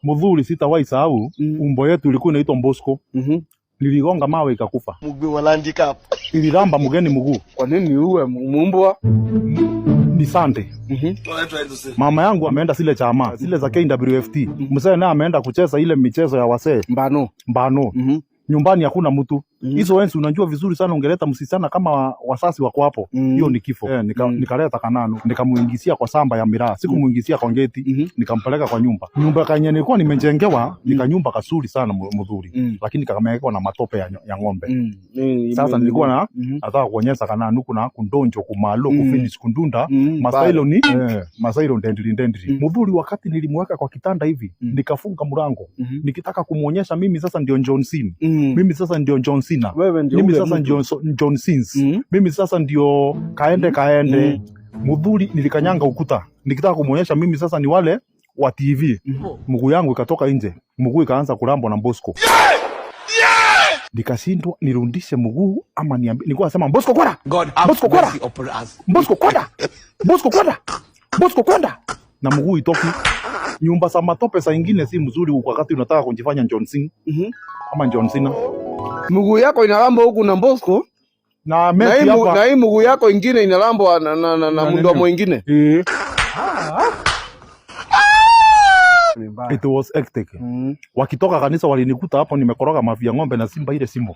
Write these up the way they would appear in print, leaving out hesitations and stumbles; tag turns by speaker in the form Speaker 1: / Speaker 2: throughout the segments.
Speaker 1: Mudhuri sitawahi sahau, umbo yetu ilikuwa inaitwa Bosco. Niligonga mawe ikakufa.
Speaker 2: Mguu wa handicap.
Speaker 1: Iliramba mgeni mguu.
Speaker 3: Kwa nini uwe mumbwa?
Speaker 1: Ni sande. Mama yangu ameenda zile chama, zile za KWFT. Mzee naye ameenda kucheza ile michezo ya wasee. Mbano. Nyumbani hakuna mtu. Hizo enzi unajua vizuri sana, ungeleta msisana kama wasasi wako hapo. Hiyo ni kifo. Nikaleta Kananu, nikamuingisia kwa samba ya miraa. Sikumuingisia kwa ngeti, nikampeleka kwa nyumba. Nyumba kanye nilikuwa nimejengewa, nyumba kasuri sana Mudhuri. Lakini kakamewekwa na matope ya ng'ombe. Sasa nilikuwa na nataka kuonyesha Kananu kuna kundonjo kumalo kufinish kundunda. Masailo ni masailo ndendri. Mudhuri wakati nilimweka kwa kitanda hivi, nikafunga mlango. Nikitaka kumuonyesha mimi sasa ndio John Cena. Mimi sasa ndio John Cena. Mimi sasa ndio John Sins. Mimi sasa ndio kaende. Mudhuri nilikanyanga ukuta. Nikitaka kumuonyesha mimi sasa ni wale wa TV. Mguu yangu ikatoka nje. Mguu ikaanza kulambwa na Bosco. Nikashindwa nirudishe mguu ama niambie. Nilikuwa nasema Bosco kwenda. Bosco kwenda. Bosco kwenda. Bosco kwenda. Bosco kwenda. Na mguu itoki. Nyumba za matope saa ingine si mzuri wakati unataka kujifanya John Cena. Ama John Cena.
Speaker 3: Mguu yako inalamba huku na Bosco.
Speaker 1: Na Messi hapa.
Speaker 3: Na hii mguu yako ingine inalambwa na mndo mwingine.
Speaker 1: It was hectic. Wakitoka kanisa walinikuta hapo nimekoroga mavi ya ng'ombe na simba ile Simbo.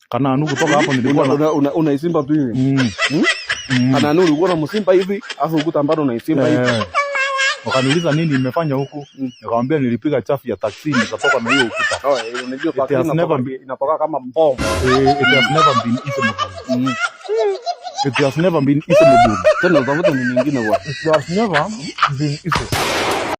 Speaker 1: Kananu kutoka hapo nilikuwa
Speaker 3: unaisimba tu hivi. Kananu ulikuwa na msimba hivi, afu ukuta bado unaisimba hivi.
Speaker 1: Wakaniuliza nini nimefanya huku? Nikamwambia nilipiga chafu ya taksi nikatoka na hiyo ukuta.
Speaker 3: Unajua taksi inatoka kama bomu.
Speaker 1: It has never been easy. It has never been easy.
Speaker 3: Tena utafuta nini nyingine bwana?
Speaker 1: It has never been easy.